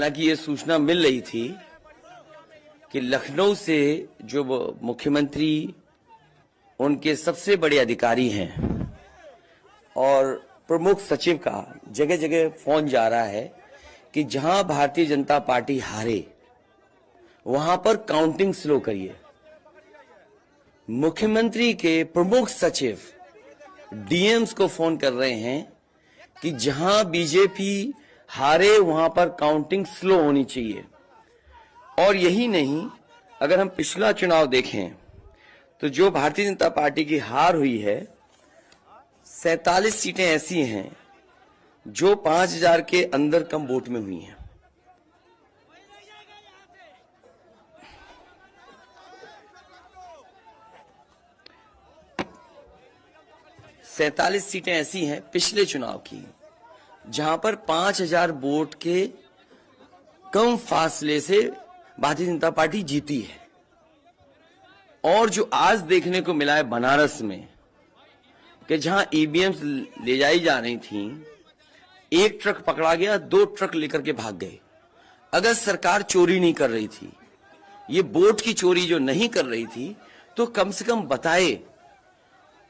हालांकि ये सूचना मिल रही थी कि लखनऊ से जो मुख्यमंत्री उनके सबसे बड़े अधिकारी हैं और प्रमुख सचिव का जगह जगह फोन जा रहा है कि जहां भारतीय जनता पार्टी हारे वहां पर काउंटिंग स्लो करिए। मुख्यमंत्री के प्रमुख सचिव डीएम्स को फोन कर रहे हैं कि जहां बीजेपी हारे वहां पर काउंटिंग स्लो होनी चाहिए। और यही नहीं, अगर हम पिछला चुनाव देखें तो जो भारतीय जनता पार्टी की हार हुई है 47 सीटें ऐसी हैं जो 5000 के अंदर कम वोट में हुई हैं। सैतालीस सीटें ऐसी हैं पिछले चुनाव की जहां पर 5000 वोट के कम फासले से भारतीय जनता पार्टी जीती है। और जो आज देखने को मिला है बनारस में कि जहां ईवीएम्स ले जाई जा रही थी, एक ट्रक पकड़ा गया, 2 ट्रक लेकर के भाग गए। अगर सरकार चोरी नहीं कर रही थी, ये वोट की चोरी जो नहीं कर रही थी, तो कम से कम बताए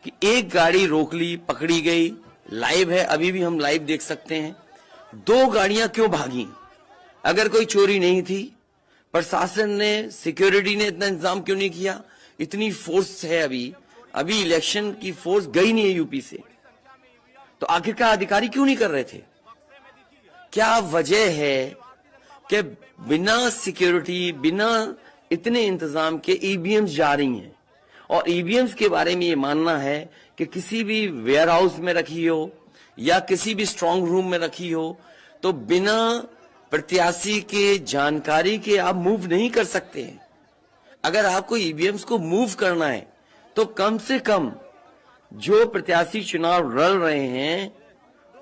कि एक गाड़ी रोक ली, पकड़ी गई, लाइव है, अभी भी हम लाइव देख सकते हैं। 2 गाड़ियां क्यों भागी? अगर कोई चोरी नहीं थी, प्रशासन ने, सिक्योरिटी ने इतना इंतजाम क्यों नहीं किया? इतनी फोर्स है, अभी इलेक्शन की फोर्स गई नहीं है यूपी से, तो आखिरकार अधिकारी क्यों नहीं कर रहे थे? क्या वजह है कि बिना सिक्योरिटी, बिना इतने इंतजाम के ईवीएम्स जा रही हैं? और ईवीएम्स के बारे में ये मानना है कि किसी भी वेयर हाउस में रखी हो या किसी भी स्ट्रांग रूम में रखी हो, तो बिना प्रत्याशी के जानकारी के आप मूव नहीं कर सकते हैं। अगर आपको ईवीएम्स को मूव करना है तो कम से कम जो प्रत्याशी चुनाव लड़ रहे हैं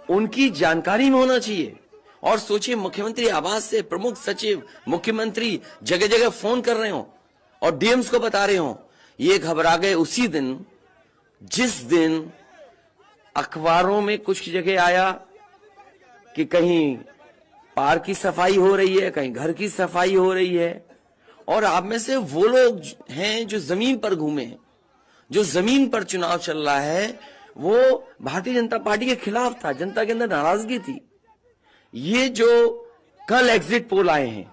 उनकी जानकारी में होना चाहिए। और सोचिए, मुख्यमंत्री आवास से प्रमुख सचिव, मुख्यमंत्री जगह जगह फोन कर रहे हो और डीएम्स को बता रहे हो। ये घबरा गए उसी दिन जिस दिन अखबारों में कुछ जगह आया कि कहीं पार्क की सफाई हो रही है, कहीं घर की सफाई हो रही है। और आप में से वो लोग हैं जो जमीन पर घूमे, जो जमीन पर चुनाव चल रहा है, वो भारतीय जनता पार्टी के खिलाफ था, जनता के अंदर नाराजगी थी। ये जो कल एग्जिट पोल आए हैं,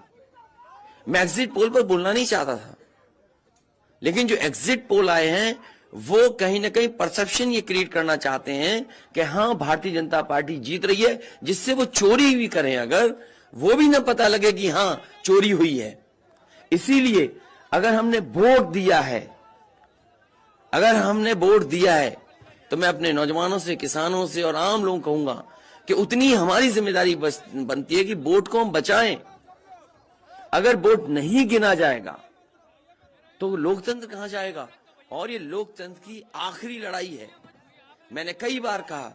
मैं एग्जिट पोल पर बोलना नहीं चाहता था, लेकिन जो एग्जिट पोल आए हैं वो कहीं ना कहीं परसेप्शन ये क्रिएट करना चाहते हैं कि हाँ, भारतीय जनता पार्टी जीत रही है, जिससे वो चोरी भी करें अगर, वो भी ना पता लगे कि हाँ चोरी हुई है। इसीलिए अगर हमने वोट दिया है, तो मैं अपने नौजवानों से, किसानों से और आम लोगों को कहूंगा कि उतनी हमारी जिम्मेदारी बनती है कि वोट को हम बचाएं। अगर वोट नहीं गिना जाएगा तो लोकतंत्र कहां जाएगा? और ये लोकतंत्र की आखिरी लड़ाई है। मैंने कई बार कहा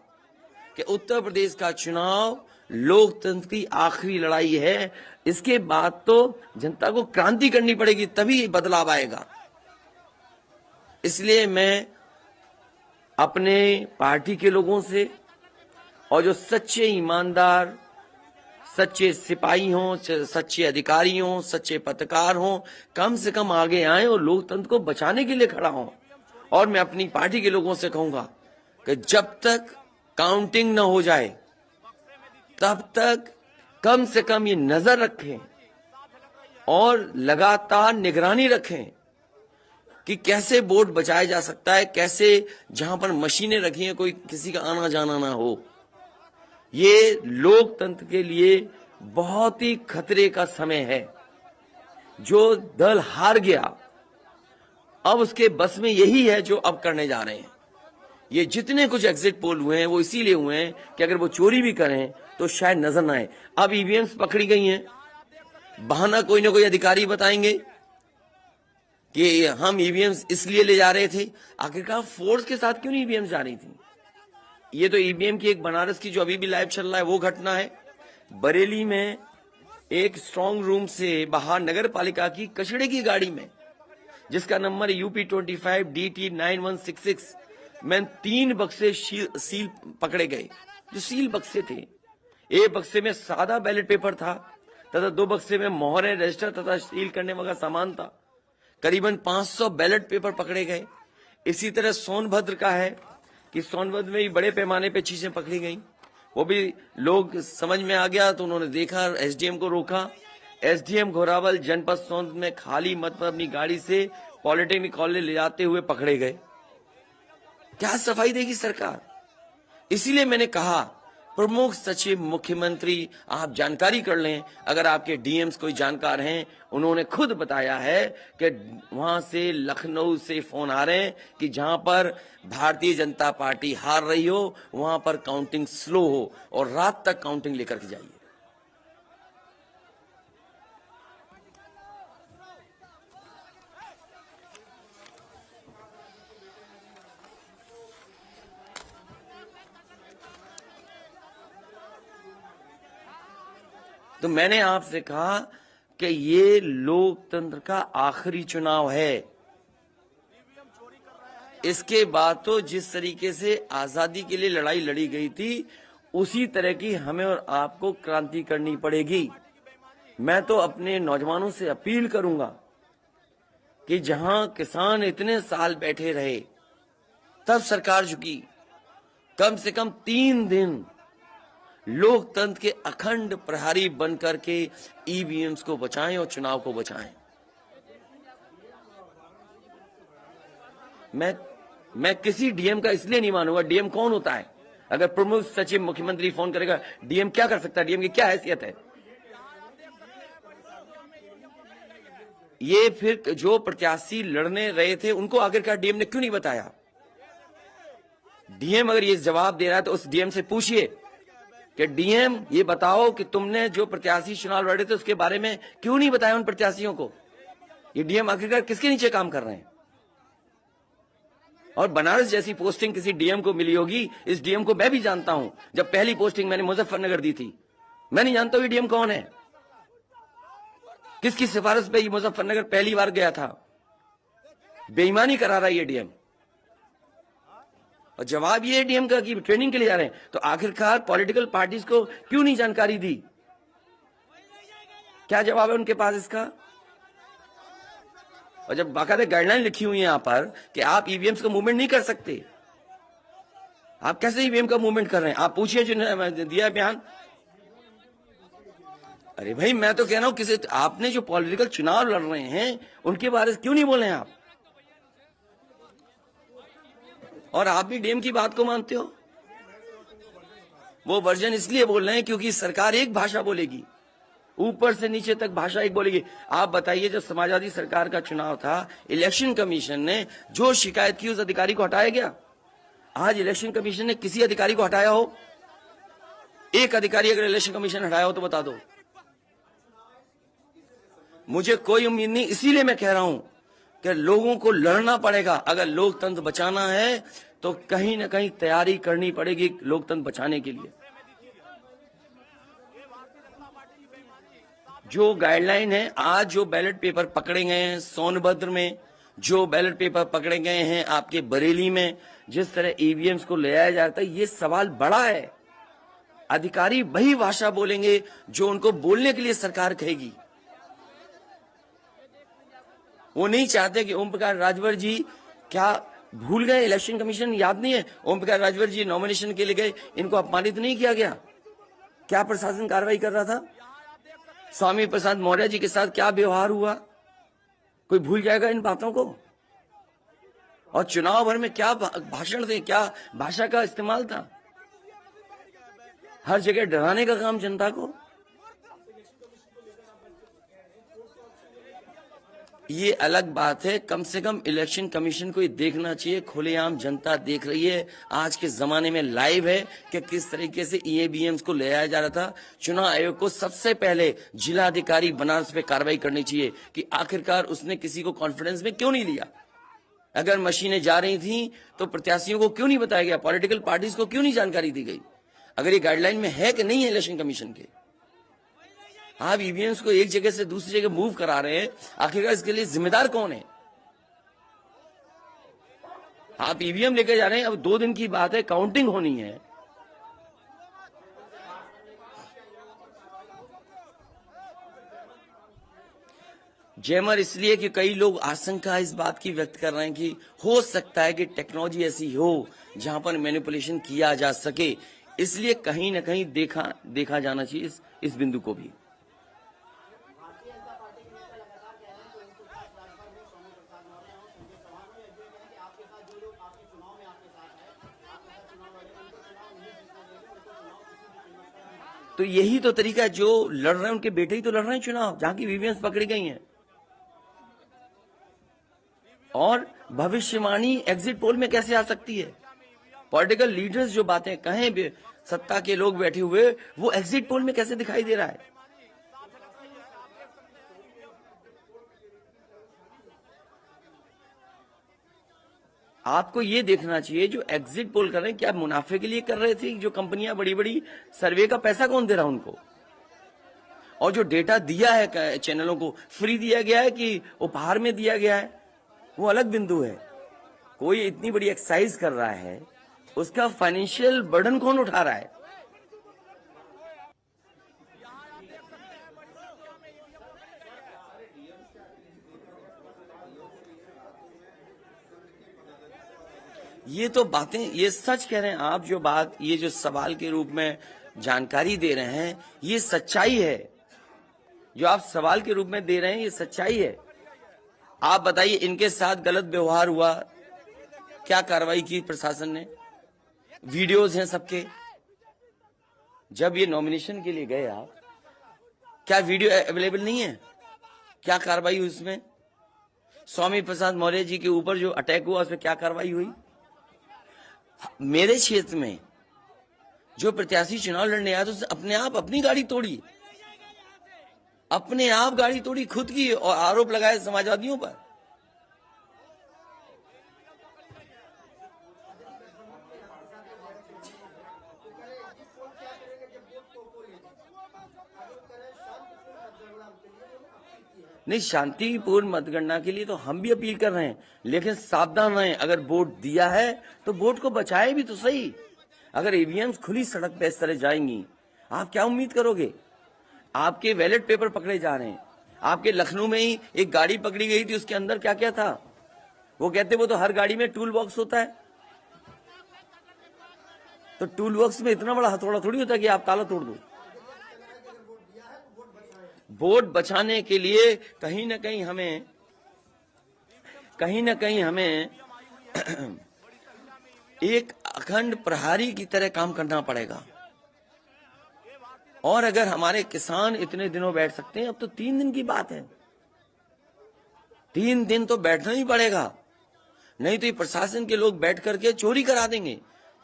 कि उत्तर प्रदेश का चुनाव लोकतंत्र की आखिरी लड़ाई है। इसके बाद तो जनता को क्रांति करनी पड़ेगी, तभी बदलाव आएगा। इसलिए मैं अपने पार्टी के लोगों से और जो सच्चे ईमानदार, सच्चे सिपाही हों, सच्चे अधिकारी हों, सच्चे पत्रकार हों, कम से कम आगे आए और लोकतंत्र को बचाने के लिए खड़ा हों। और मैं अपनी पार्टी के लोगों से कहूंगा कि जब तक काउंटिंग न हो जाए तब तक कम से कम ये नजर रखें और लगातार निगरानी रखें कि कैसे वोट बचाया जा सकता है, कैसे जहां पर मशीनें रखी हैं कोई किसी का आना जाना ना हो। ये लोकतंत्र के लिए बहुत ही खतरे का समय है। जो दल हार गया, अब उसके बस में यही है जो अब करने जा रहे हैं। ये जितने कुछ एग्जिट पोल हुए हैं वो इसीलिए हुए हैं कि अगर वो चोरी भी करें तो शायद नजर ना आए। अब ईवीएम्स पकड़ी गई हैं, बहाना कोई ना कोई अधिकारी बताएंगे कि हम ईवीएम्स इसलिए ले जा रहे थे। आखिरकार फोर्स के साथ क्यों नहीं ईवीएम्स जा रही थी? ये तो ईवीएम की एक बनारस की जो अभी भी लाइव चल रहा है वो घटना है। बरेली में एक स्ट्रांग रूम से बाहर नगर पालिका की कचड़े की गाड़ी में, जिसका नंबर यूपी 25 DT 9166 में 3 बक्से सील पकड़े गए, जो सील बक्से थे। एक बक्से में सादा बैलेट पेपर था, तथा 2 बक्से में मोहरें, रजिस्टर तथा सील करने वाला सामान था। करीबन 500 बैलेट पेपर पकड़े गए। इसी तरह सोनभद्र का है कि सोनभद्र में भी बड़े पैमाने पे चीजें पकड़ी गई। वो भी लोग समझ में आ गया तो उन्होंने देखा, एसडीएम को रोका। एसडीएम घोरावल जनपद सोनभद्र में खाली मत पर अपनी गाड़ी से पॉलिटेक्निक कॉलेज ले जाते हुए पकड़े गए। क्या सफाई देगी सरकार? इसीलिए मैंने कहा प्रमुख सचिव मुख्यमंत्री आप जानकारी कर लें। अगर आपके डीएम्स कोई जानकार हैं, उन्होंने खुद बताया है कि वहां से लखनऊ से फोन आ रहे हैं कि जहां पर भारतीय जनता पार्टी हार रही हो वहां पर काउंटिंग स्लो हो और रात तक काउंटिंग लेकर के जाइए। तो मैंने आपसे कहा कि ये लोकतंत्र का आखिरी चुनाव है। इसके बाद तो जिस तरीके से आजादी के लिए लड़ाई लड़ी गई थी उसी तरह की हमें और आपको क्रांति करनी पड़ेगी। मैं तो अपने नौजवानों से अपील करूंगा कि जहां किसान इतने साल बैठे रहे तब सरकार झुकी। कम से कम 3 दिन लोकतंत्र के अखंड प्रहरी बनकर के ईवीएम्स को बचाएं और चुनाव को बचाएं। मैं किसी डीएम का इसलिए नहीं मानूंगा। डीएम कौन होता है? अगर प्रमुख सचिव मुख्यमंत्री फोन करेगा, डीएम क्या कर सकता है? डीएम की क्या हैसियत है? ये फिर जो प्रत्याशी लड़ने रहे थे उनको आखिरकार डीएम ने क्यों नहीं बताया? डीएम अगर ये जवाब दे रहा है तो उस डीएम से पूछिए कि डीएम ये बताओ कि तुमने जो प्रत्याशी चुनाव लड़े थे उसके बारे में क्यों नहीं बताया उन प्रत्याशियों को? ये डीएम आखिरकार किसके नीचे काम कर रहे हैं? और बनारस जैसी पोस्टिंग किसी डीएम को मिली होगी, इस डीएम को मैं भी जानता हूं। जब पहली पोस्टिंग मैंने मुजफ्फरनगर दी थी, मैं नहीं जानता ये डीएम कौन है, किसकी सिफारिश पे ये मुजफ्फरनगर पहली बार गया था। बेईमानी करा रहा है ये डीएम। और जवाब ये डीएम का कि ट्रेनिंग के लिए जा रहे हैं। तो आखिरकार पॉलिटिकल पार्टीज को क्यों नहीं जानकारी दी? क्या जवाब है उनके पास इसका? और जब बाकायदा गाइडलाइन लिखी हुई है यहां पर कि आप ईवीएम्स का मूवमेंट नहीं कर सकते, आप कैसे ईवीएम का मूवमेंट कर रहे हैं? आप पूछिए जो दिया बयान। अरे भाई, मैं तो कह रहा हूं किसी आपने जो पॉलिटिकल चुनाव लड़ रहे हैं उनके बारे में क्यों नहीं बोल रहे हैं आप? और आप भी डीएम की बात को मानते हो। वो वर्जन इसलिए बोल रहे हैं क्योंकि सरकार एक भाषा बोलेगी, ऊपर से नीचे तक भाषा एक बोलेगी। आप बताइए, जब समाजवादी सरकार का चुनाव था, इलेक्शन कमीशन ने जो शिकायत की उस अधिकारी को हटाया गया? आज इलेक्शन कमीशन ने किसी अधिकारी को हटाया हो? एक अधिकारी अगर इलेक्शन कमीशन हटाया हो तो बता दो। मुझे कोई उम्मीद नहीं। इसीलिए मैं कह रहा हूं कि लोगों को लड़ना पड़ेगा। अगर लोकतंत्र बचाना है तो कहीं ना कहीं तैयारी करनी पड़ेगी लोकतंत्र बचाने के लिए। जो गाइडलाइन है, आज जो बैलेट पेपर पकड़े गए हैं सोनभद्र में, जो बैलेट पेपर पकड़े गए हैं आपके बरेली में, जिस तरह ईवीएम्स को ले आया जाता है, ये सवाल बड़ा है। अधिकारी वही भाषा बोलेंगे जो उनको बोलने के लिए सरकार कहेगी। वो नहीं चाहते कि ओम प्रकाश राजभर जी, क्या भूल गए? इलेक्शन कमीशन याद नहीं है? ओम प्रकाश राजभर जी नॉमिनेशन के लिए गए, इनको अपमानित नहीं किया गया? क्या प्रशासन कार्रवाई कर रहा था? स्वामी प्रसाद मौर्य जी के साथ क्या व्यवहार हुआ? कोई भूल जाएगा इन बातों को? और चुनाव भर में क्या भाषण थे, क्या भाषा का इस्तेमाल था? हर जगह डराने का काम जनता को। ये अलग बात है, कम से कम इलेक्शन कमीशन को ये देखना चाहिए। खुलेआम जनता देख रही है, आज के जमाने में लाइव है कि किस तरीके से ईवीएम्स को ले आया जा रहा था। चुनाव आयोग को सबसे पहले जिलाधिकारी बनारस पे कार्रवाई करनी चाहिए कि आखिरकार उसने किसी को कॉन्फिडेंस में क्यों नहीं लिया। अगर मशीनें जा रही थी तो प्रत्याशियों को क्यों नहीं बताया गया? पॉलिटिकल पार्टीज को क्यों नहीं जानकारी दी गई? अगर ये गाइडलाइन में है कि नहीं है इलेक्शन कमीशन के, आप ईवीएम्स को एक जगह से दूसरी जगह मूव करा रहे हैं, आखिरकार इसके लिए जिम्मेदार कौन है? आप ईवीएम लेकर जा रहे हैं, अब 2 दिन की बात है, काउंटिंग होनी है। जैमर इसलिए कि कई लोग आशंका इस बात की व्यक्त कर रहे हैं कि हो सकता है कि टेक्नोलॉजी ऐसी हो जहां पर मैनिपुलेशन किया जा सके, इसलिए कहीं ना कहीं देखा जाना चाहिए इस बिंदु को भी। तो यही तो तरीका है, जो लड़ रहे हैं उनके बेटे ही तो लड़ रहे हैं चुनाव, जहां की वीवीएम्स पकड़ी गई हैं। और भविष्यवाणी एग्जिट पोल में कैसे आ सकती है? पॉलिटिकल लीडर्स जो बातें कहें, सत्ता के लोग बैठे हुए, वो एग्जिट पोल में कैसे दिखाई दे रहा है? आपको ये देखना चाहिए जो एग्जिट पोल कर रहे हैं क्या मुनाफे के लिए कर रहे थे? जो कंपनियां बड़ी बड़ी सर्वे का पैसा कौन दे रहा है उनको? और जो डेटा दिया है चैनलों को, फ्री दिया गया है कि उपहार में दिया गया है, वो अलग बिंदु है। कोई इतनी बड़ी एक्सरसाइज कर रहा है, उसका फाइनेंशियल बर्डन कौन उठा रहा है? ये तो बातें, ये सच कह रहे हैं आप। जो बात, ये जो सवाल के रूप में जानकारी दे रहे हैं, ये सच्चाई है। जो आप सवाल के रूप में दे रहे हैं, ये सच्चाई है। आप बताइए, इनके साथ गलत व्यवहार हुआ, क्या कार्रवाई की प्रशासन ने? वीडियोज हैं सबके। जब ये नॉमिनेशन के लिए गए आप, क्या वीडियो अवेलेबल नहीं है? क्या कार्रवाई हुई उसमें? स्वामी प्रसाद मौर्य जी के ऊपर जो अटैक हुआ, उसमें क्या कार्रवाई हुई? मेरे क्षेत्र में जो प्रत्याशी चुनाव लड़ने आया, तो उसने अपने आप अपनी गाड़ी तोड़ी, अपने आप गाड़ी तोड़ी खुद की, और आरोप लगाए समाजवादियों पर। नहीं, शांतिपूर्ण मतगणना के लिए तो हम भी अपील कर रहे हैं, लेकिन सावधान रहें। अगर वोट दिया है तो वोट को बचाए भी तो सही। अगर ईवीएम्स खुली सड़क पे इस तरह जाएंगी, आप क्या उम्मीद करोगे? आपके बैलेट पेपर पकड़े जा रहे हैं। आपके लखनऊ में ही एक गाड़ी पकड़ी गई थी, उसके अंदर क्या क्या था? वो कहते वो तो हर गाड़ी में टूल बॉक्स होता है। तो टूल बॉक्स में इतना बड़ा हथौड़ा थोड़ी होता है कि आप ताला तोड़ दो। वोट बचाने के लिए कहीं ना कहीं हमें एक अखंड प्रहरी की तरह काम करना पड़ेगा। और अगर हमारे किसान इतने दिनों बैठ सकते हैं, अब तो 3 दिन की बात है, 3 दिन तो बैठना ही पड़ेगा, नहीं तो ये प्रशासन के लोग बैठ करके चोरी करा देंगे।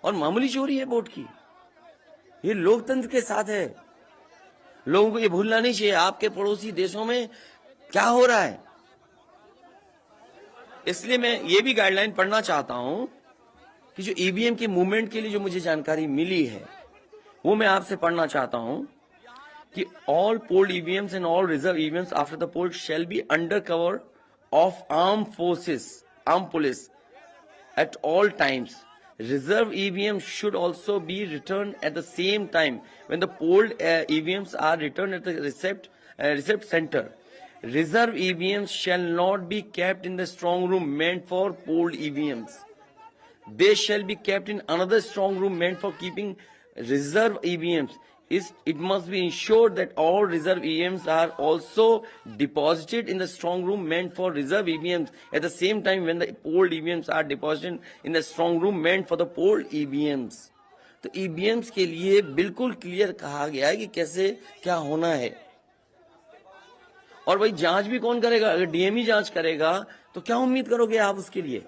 और मामूली चोरी है वोट की, ये लोकतंत्र के साथ है। लोगों को ये भूलना नहीं चाहिए आपके पड़ोसी देशों में क्या हो रहा है। इसलिए मैं ये भी गाइडलाइन पढ़ना चाहता हूं कि जो ईवीएम की मूवमेंट के लिए जो मुझे जानकारी मिली है, वो मैं आपसे पढ़ना चाहता हूं कि all polled EVMs and all reserve EVMs after the poll shall be under cover of arm police at all times. Reserve EVMs should also be returned at the same time when the polled EVMs are returned at the receipt center. Reserve EVMs shall not be kept in the strong room meant for polled EVMs. They shall be kept in another strong room meant for keeping reserve EVMs. It must be ensured that all reserve EVMs are also deposited in the strong room meant for reserve EVMs at the same time when the polled EVMs are deposited in the strong room meant for the polled EVMs. तो EVMs के लिए बिल्कुल clear कहा गया है कि कैसे क्या होना है। और भाई जांच भी कौन करेगा? अगर डीएमई जांच करेगा तो क्या उम्मीद करोगे आप उसके लिए?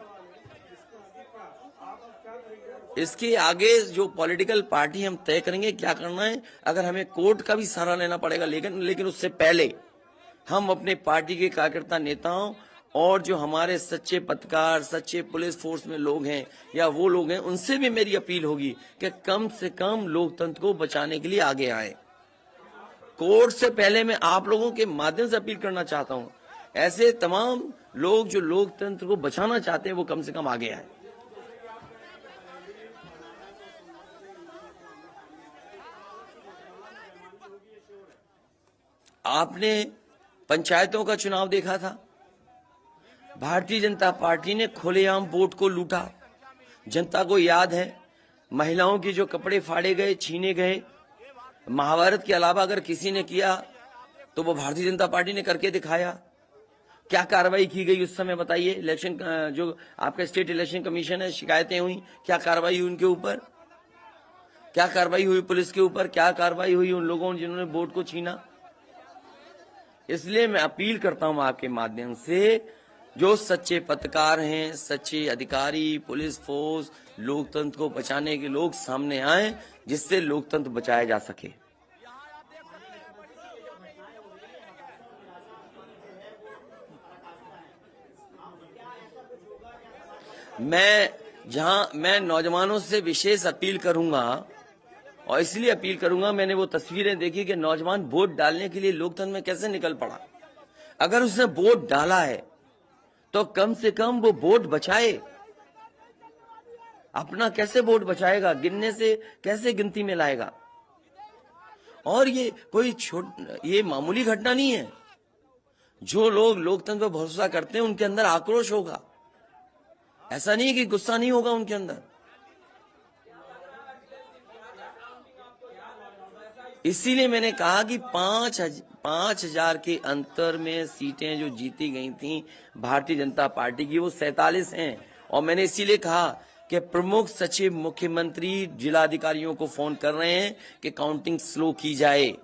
इसके आगे जो पॉलिटिकल पार्टी हम तय करेंगे क्या करना है। अगर हमें कोर्ट का भी सहारा लेना पड़ेगा, लेकिन उससे पहले हम अपने पार्टी के कार्यकर्ता, नेताओं और जो हमारे सच्चे पत्रकार, सच्चे पुलिस फोर्स में लोग हैं या वो लोग हैं, उनसे भी मेरी अपील होगी कि कम से कम लोकतंत्र को बचाने के लिए आगे आए। कोर्ट से पहले मैं आप लोगों के माध्यम से अपील करना चाहता हूं, ऐसे तमाम लोग जो लोकतंत्र को बचाना चाहते हैं, वो कम से कम आगे आए। आपने पंचायतों का चुनाव देखा था, भारतीय जनता पार्टी ने खुलेआम वोट को लूटा। जनता को याद है महिलाओं की जो कपड़े फाड़े गए, छीने गए, महाभारत के अलावा अगर किसी ने किया तो वो भारतीय जनता पार्टी ने करके दिखाया। क्या कार्रवाई की गई उस समय बताइए? इलेक्शन जो आपका स्टेट इलेक्शन कमीशन है, शिकायतें हुई, क्या कार्रवाई हुई उनके ऊपर? क्या कार्रवाई हुई पुलिस के ऊपर? क्या कार्रवाई हुई उन लोगों जिन्होंने वोट को छीना? इसलिए मैं अपील करता हूं आपके माध्यम से, जो सच्चे पत्रकार हैं, सच्चे अधिकारी, पुलिस फोर्स, लोकतंत्र को बचाने के लोग सामने आए, जिससे लोकतंत्र बचाया जा सके। मैं नौजवानों से विशेष अपील करूंगा, और इसलिए अपील करूंगा, मैंने वो तस्वीरें देखी कि नौजवान वोट डालने के लिए लोकतंत्र में कैसे निकल पड़ा। अगर उसने वोट डाला है तो कम से कम वो वोट बचाए। अपना कैसे वोट बचाएगा? गिनने से कैसे गिनती में लाएगा? और ये कोई ये मामूली घटना नहीं है। जो लोग लोकतंत्र पर भरोसा करते हैं उनके अंदर आक्रोश होगा, ऐसा नहीं कि गुस्सा नहीं होगा उनके अंदर। इसीलिए मैंने कहा कि 5,000 के अंतर में सीटें जो जीती गई थी भारतीय जनता पार्टी की, वो 47 हैं। और मैंने इसीलिए कहा कि प्रमुख सचिव, मुख्यमंत्री, जिलाधिकारियों को फोन कर रहे हैं कि काउंटिंग स्लो की जाए।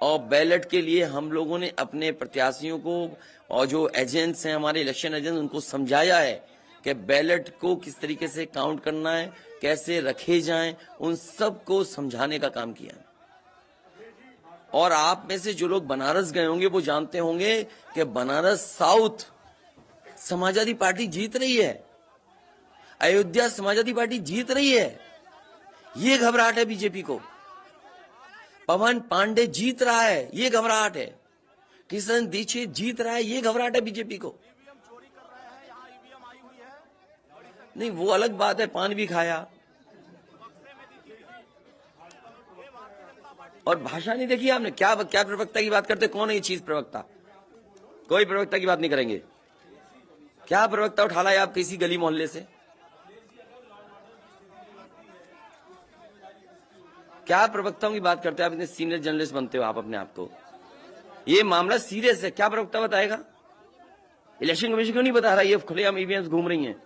और बैलेट के लिए हम लोगों ने अपने प्रत्याशियों को और जो एजेंट्स हैं, हमारे इलेक्शन एजेंट्स, उनको समझाया है कि बैलेट को किस तरीके से काउंट करना है, कैसे रखे जाएं, उन सब को समझाने का काम किया। और आप में से जो लोग बनारस गए होंगे वो जानते होंगे कि बनारस साउथ समाजवादी पार्टी जीत रही है, अयोध्या समाजवादी पार्टी जीत रही है। ये घबराहट है बीजेपी को। पवन पांडे जीत रहा है, ये घबराहट है। किशन दीक्षित जीत रहा है, ये घबराहट है बीजेपी को। नहीं, वो अलग बात है, पान भी खाया। और भाषा नहीं देखी आपने? क्या प्रवक्ता की बात करते? कौन है ये चीज प्रवक्ता? कोई प्रवक्ता की बात नहीं करेंगे। क्या प्रवक्ता उठा लाए आप किसी गली मोहल्ले से? क्या प्रवक्ताओं की बात करते हैं आप? इतने सीनियर जर्नलिस्ट बनते हो आप अपने आप को। ये मामला सीरियस है, क्या प्रवक्ता बताएगा? इलेक्शन कमीशन क्यों नहीं बता रहा? ये खुलेआम ईवीएम्स घूम रही हैं,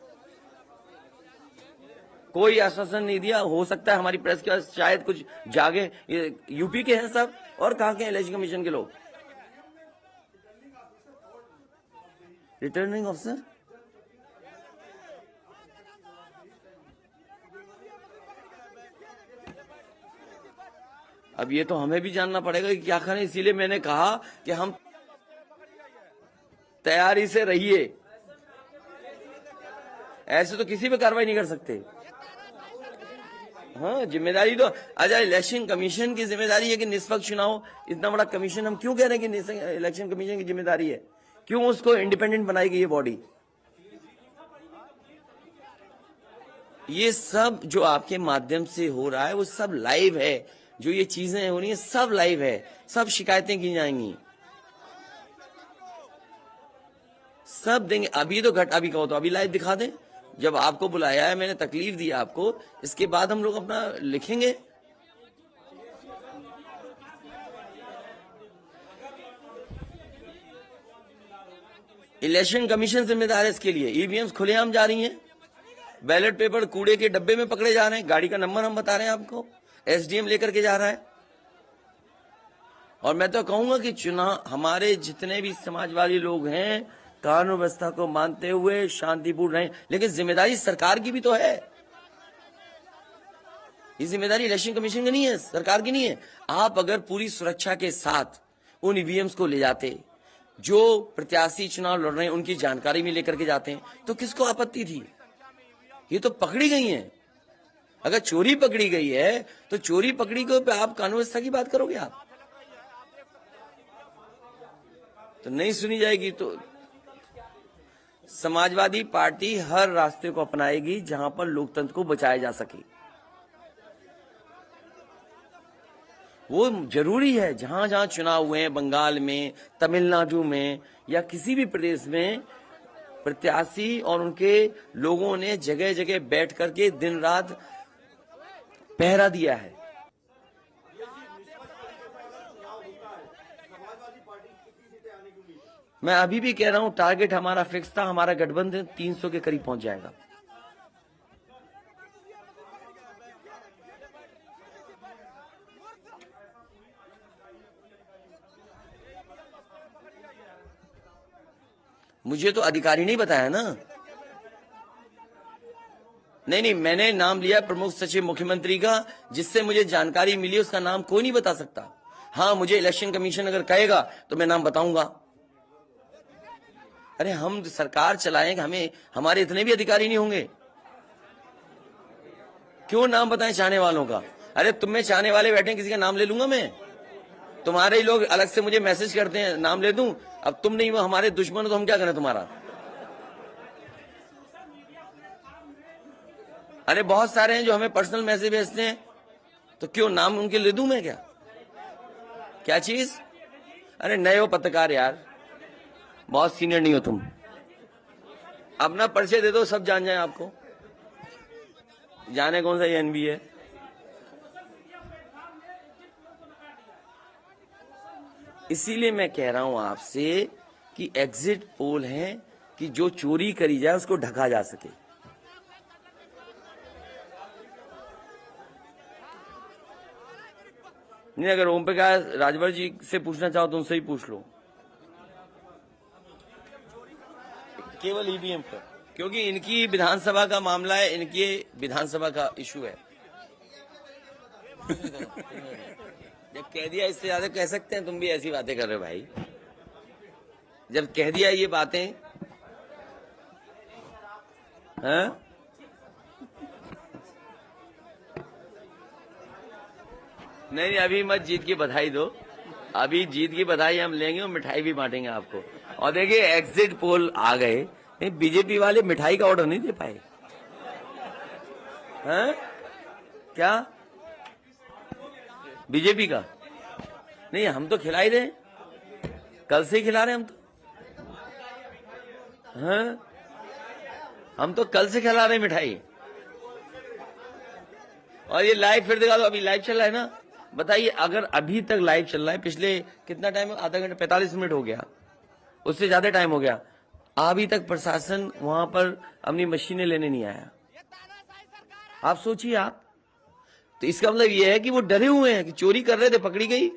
कोई आश्वासन नहीं दिया। हो सकता है हमारी प्रेस के शायद कुछ जागे। ये यूपी के हैं सब, और कहां के इलेक्शन कमीशन के लोग? रिटर्निंग ऑफिसर अब ये तो हमें भी जानना पड़ेगा कि क्या करें। इसीलिए मैंने कहा कि हम तैयारी से रहिए, ऐसे तो किसी पे कार्रवाई नहीं कर सकते। हाँ, जिम्मेदारी तो अच्छा इलेक्शन कमीशन की जिम्मेदारी है कि निष्पक्ष चुनाव। इतना बड़ा कमीशन हम क्यों कह रहे हैं कि इलेक्शन कमीशन की जिम्मेदारी है? क्यों उसको इंडिपेंडेंट बनाई गई ये बॉडी? ये सब जो आपके माध्यम से हो रहा है वो सब लाइव है। जो ये चीजें हो रही है सब लाइव है, सब शिकायतें की जाएंगी, सब देंगे। अभी तो अभी कहो तो अभी लाइव दिखा दें। जब आपको बुलाया है, मैंने तकलीफ दी आपको, इसके बाद हम लोग अपना लिखेंगे। इलेक्शन कमीशन जिम्मेदार है इसके लिए। ईवीएम्स खुलेआम जा रही हैं, बैलेट पेपर कूड़े के डब्बे में पकड़े जा रहे हैं, गाड़ी का नंबर हम बता रहे हैं आपको, एसडीएम लेकर के जा रहा है। और मैं तो कहूंगा कि चुनाव हमारे जितने भी समाजवादी लोग हैं कानून व्यवस्था को मानते हुए शांतिपूर्ण रहें, लेकिन जिम्मेदारी सरकार की भी तो है। ये जिम्मेदारी इलेक्शन कमीशन की नहीं है, सरकार की नहीं है। आप अगर पूरी सुरक्षा के साथ उन ईवीएम्स को ले जाते, जो प्रत्याशी चुनाव लड़ रहे हैं उनकी जानकारी में लेकर के जाते हैं, तो किसको आपत्ति थी? ये तो पकड़ी गई हैं। अगर चोरी पकड़ी गई है तो चोरी पकड़ी को पे आप कानून व्यवस्था की बात करोगे? आप तो नहीं सुनी जाएगी। तो समाजवादी पार्टी हर रास्ते को अपनाएगी जहां पर लोकतंत्र को बचाया जा सके। वो जरूरी है। जहां जहां चुनाव हुए हैं, बंगाल में, तमिलनाडु में या किसी भी प्रदेश में, प्रत्याशी और उनके लोगों ने जगह जगह बैठ करके दिन रात पहरा दिया है। मैं अभी भी कह रहा हूं, टारगेट हमारा फिक्स था, हमारा गठबंधन 300 के करीब पहुंच जाएगा। मुझे तो अधिकारी नहीं बताया ना। नहीं, मैंने नाम लिया प्रमुख सचिव मुख्यमंत्री का, जिससे मुझे जानकारी मिली, उसका नाम कोई नहीं बता सकता। हाँ, मुझे इलेक्शन कमीशन अगर कहेगा तो मैं नाम बताऊंगा। अरे हम सरकार चलाएंगे, हमें हमारे इतने भी अधिकारी नहीं होंगे? क्यों नाम बताएं चाहने वालों का? अरे तुम में चाहने वाले बैठे, किसी का नाम ले लूंगा मैं? तुम्हारे ही लोग अलग से मुझे मैसेज करते हैं, नाम ले दूं? अब तुम नहीं, वो हमारे दुश्मन हो तो हम क्या करें तुम्हारा? अरे बहुत सारे हैं जो हमें पर्सनल मैसेज भेजते हैं, तो क्यों नाम उनके ले दूं मैं? क्या चीज? अरे नए हो पत्रकार यार, बहुत सीनियर नहीं हो तुम। अपना परिचय दे दो, सब जान जाए आपको, जाने कौन सा एनबी है। इसीलिए मैं कह रहा हूं आपसे कि एग्जिट पोल है कि जो चोरी करी जाए उसको ढका जा सके। नहीं, अगर ओम प्रकाश राजभर जी से पूछना चाहो तो उनसे ही पूछ लो, केवल ईवीएम पर, क्योंकि इनकी विधानसभा का मामला है, इनकी विधानसभा का इशू है। जब कह दिया, इससे ज्यादा कह सकते हैं? तुम भी ऐसी बातें कर रहे हो भाई। जब कह दिया ये बातें, हाँ? नहीं, अभी मत जीत की बधाई दो, अभी जीत की बधाई हम लेंगे और मिठाई भी बांटेंगे आपको। और देखिए एग्जिट पोल आ गए, बीजेपी वाले मिठाई का ऑर्डर नहीं दे पाए। हैं? क्या बीजेपी का? नहीं, हम तो खिला ही रहे, कल से ही खिला रहे हम तो। हैं? हम तो कल से खिला रहे मिठाई। और ये लाइव फिर दिखा दो, अभी लाइव चल रहा है ना। बताइए, अगर अभी तक लाइव चल रहा है, पिछले कितना टाइम, आधा घंटा 45 मिनट हो गया, उससे ज्यादा टाइम हो गया, अभी तक प्रशासन वहां पर अपनी मशीनें लेने नहीं आया। आप सोचिए आप, तो इसका मतलब यह है कि वो डरे हुए हैं कि चोरी कर रहे थे, पकड़ी गई।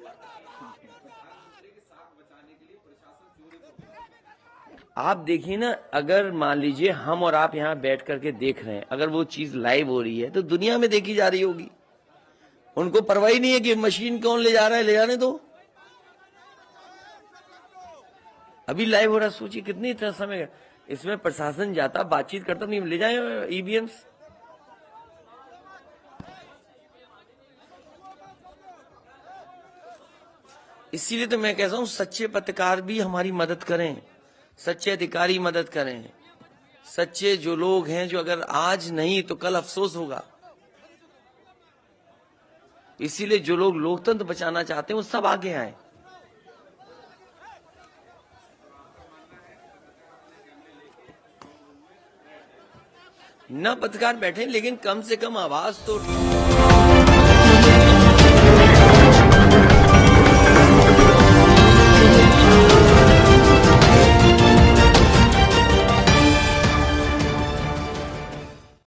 आप देखिए ना, अगर मान लीजिए हम और आप यहां बैठ करके देख रहे हैं, अगर वो चीज लाइव हो रही है तो दुनिया में देखी जा रही होगी। उनको परवाह नहीं है कि मशीन कौन ले जा रहा है, ले जाने दो, अभी लाइव हो रहा। सोचिए कितनी इतना समय इसमें प्रशासन जाता, बातचीत करता, नहीं ले जाए ईवीएम्स। इसीलिए तो मैं कहता हूं, सच्चे पत्रकार भी हमारी मदद करें, सच्चे अधिकारी मदद करें, सच्चे जो लोग हैं, जो अगर आज नहीं तो कल अफसोस होगा। इसीलिए जो लोग लोकतंत्र बचाना चाहते हैं वो सब आगे आए। न पत्रकार बैठे, लेकिन कम से कम आवाज तो